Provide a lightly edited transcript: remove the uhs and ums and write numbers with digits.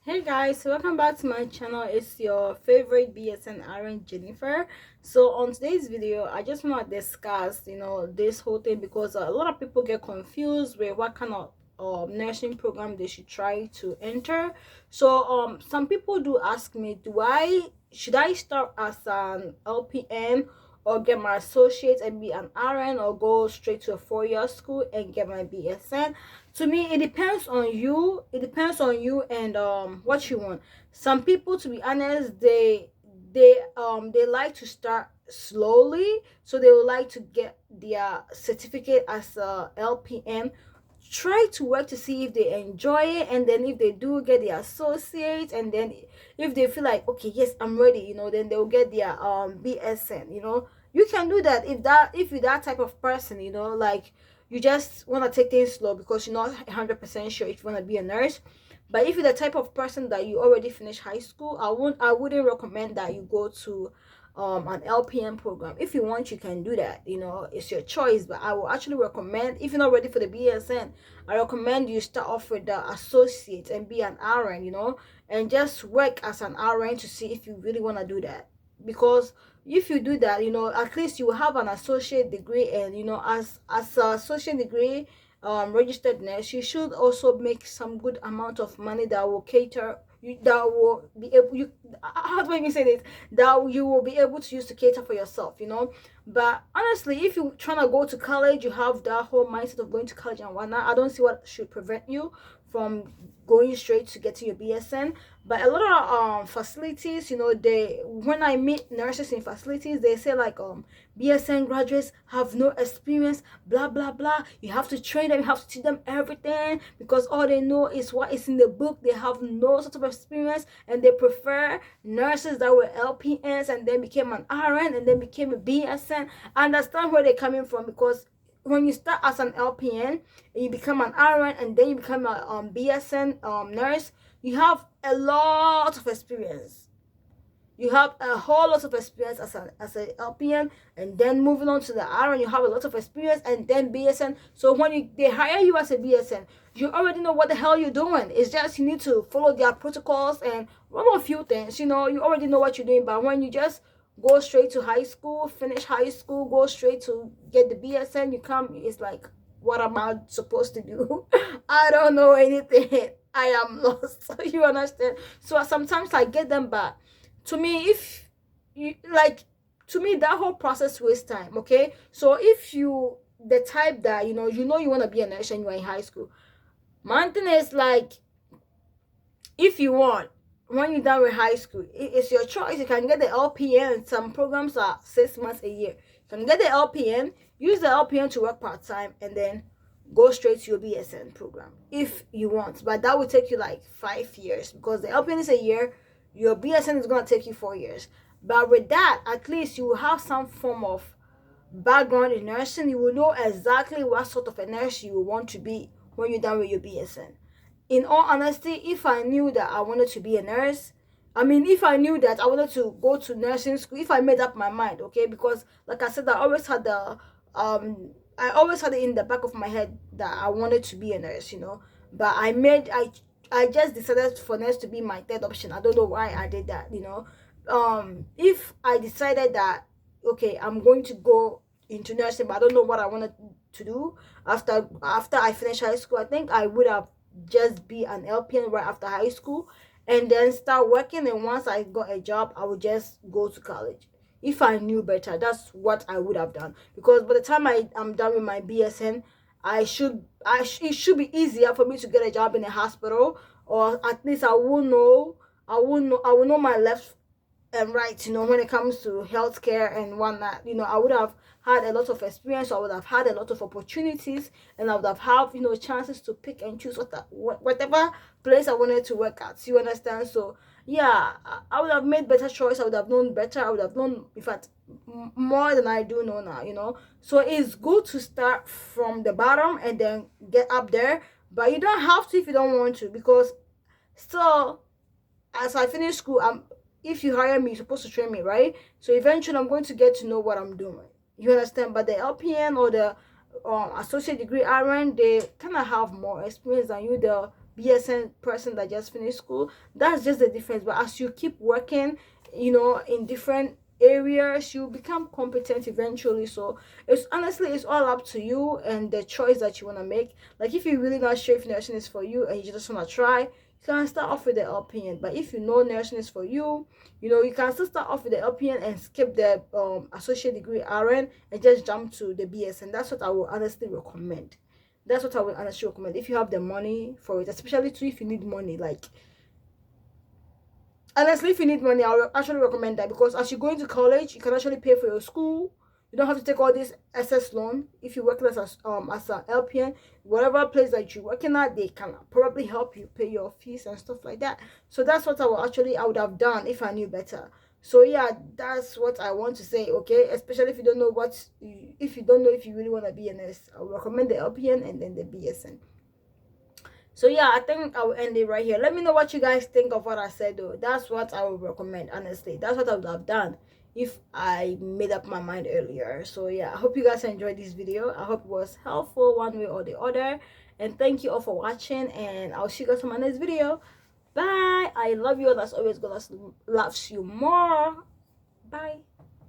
Hey guys, welcome back to my channel. It's your favorite BSN Aaron Jennifer. So on today's video, I just want to discuss, this whole thing because a lot of people get confused with what kind of nursing program they should try to enter. So some people do ask me, should I start as an LPN or get my associate and be an RN, or go straight to a 4-year school and get my BSN? To me, it depends on you. It depends on you and what you want. Some people, to be honest, they like to start slowly, so they would like to get their certificate as a LPN, try to work to see if they enjoy it, and then if they do get the associate, and then if they feel like, okay, yes, I'm ready, then they'll get their BSN. You can do that if you're that type of person, like you just want to take things slow because you're not 100% sure if you want to be a nurse. But if you're the type of person that you already finished high school, I wouldn't recommend that you go to an LPN program. If you want, you can do that. It's your choice. But I will actually recommend, if you're not ready for the BSN, I recommend you start off with the associate and be an RN, and just work as an RN to see if you really want to do that. Because if you do that, at least you will have an associate degree, and as an associate degree registered nurse, you should also make some good amount of money that will cater you, that will be able you how do I even say this, that you will be able to use to cater for yourself. But honestly, if you're trying to go to college, you have that whole mindset of going to college and whatnot, I don't see what should prevent you from going straight to getting your BSN. But a lot of facilities, they when I meet nurses in facilities, they say like BSN graduates have no experience, blah blah blah. You have to train them, you have to teach them everything because all they know is what is in the book. They have no sort of experience, and they prefer nurses that were LPNs and then became an RN and then became a BSN. I understand where they're coming from, because when you start as an LPN and you become an RN and then you become a BSN nurse, you have a lot of experience. You have a whole lot of experience as a LPN, and then moving on to the RN, you have a lot of experience, and then BSN. So when they hire you as a BSN, you already know what the hell you're doing. It's just you need to follow their protocols and run a few things. You already know what you're doing. But when you just go straight to high school, finish high school, go straight to get the BSN, you come, it's like, what am I supposed to do? I don't know anything. I am lost. You understand? So sometimes I get them back. To me, if you like, to me that whole process wastes time. Okay, so if you the type that you want to be a nurse and you're in high school, my thing is like, if you want, when you're done with high school, it's your choice. You can get the LPN. Some programs are 6 months, a year. You can get the LPN, use the LPN to work part-time, and then go straight to your BSN program if you want. But that will take you like 5 years, because the LPN is a year, your BSN is going to take you 4 years. But with that, at least you will have some form of background in nursing. You will know exactly what sort of a nurse you will want to be when you're done with your BSN. In all honesty, if I knew that I wanted to be a nurse, if I knew that I wanted to go to nursing school, if I made up my mind, okay, because like I said, I always had it in the back of my head that I wanted to be a nurse, But I just decided for nurse to be my third option. I don't know why I did that. If I decided that, okay, I'm going to go into nursing, but I don't know what I wanted to do after I finished high school, I think I would have just be an LPN right after high school, and then start working. And once I got a job, I would just go to college. If I knew better, that's what I would have done. Because by the time I'm done with my BSN, it should be easier for me to get a job in a hospital, or at least I will know my left and right, when it comes to healthcare and whatnot. I would have had a lot of experience, I would have had a lot of opportunities, and I would have chances to pick and choose whatever place I wanted to work at. You understand? So yeah, I would have made better choice. I would have known better. I would have known, in fact, more than I do know now. So it's good to start from the bottom and then get up there, but you don't have to if you don't want to, because still, as I finish school, if you hire me, you're supposed to train me, right? So eventually I'm going to get to know what I'm doing. You understand? But the LPN or the associate degree RN, they kind of have more experience than you. The BSN person that just finished school. That's just the difference. But as you keep working, you know, in different areas, you become competent eventually. So it's honestly, it's all up to you and the choice that you want to make. Like if you're really not sure if nursing is for you and you just want to try, you can start off with the LPN. But if you know nursing is for you, you know, you can still start off with the LPN and skip the associate degree RN and just jump to the BSN. That's what I would honestly recommend. That's what I would honestly recommend if you have the money for it, especially too if you need money. Like honestly, if you need money, I would actually recommend that, because as you go into college, you can actually pay for your school. You don't have to take all this SS loan. If you work as an LPN, whatever place that you're working at, they can probably help you pay your fees and stuff like that. So that's what I would have done if I knew better. So yeah, that's what I want to say. Okay, especially if you don't know if you really want to be a nurse, I would recommend the LPN and then the BSN. So yeah, I think I'll end it right here. Let me know what you guys think of what I said though. That's what I would recommend, honestly. That's what I would have done if I made up my mind earlier. So yeah, I hope you guys enjoyed this video. I hope it was helpful one way or the other. And thank you all for watching, and I'll see you guys in my next video. Bye. I love you, and as always, God loves you more. Bye.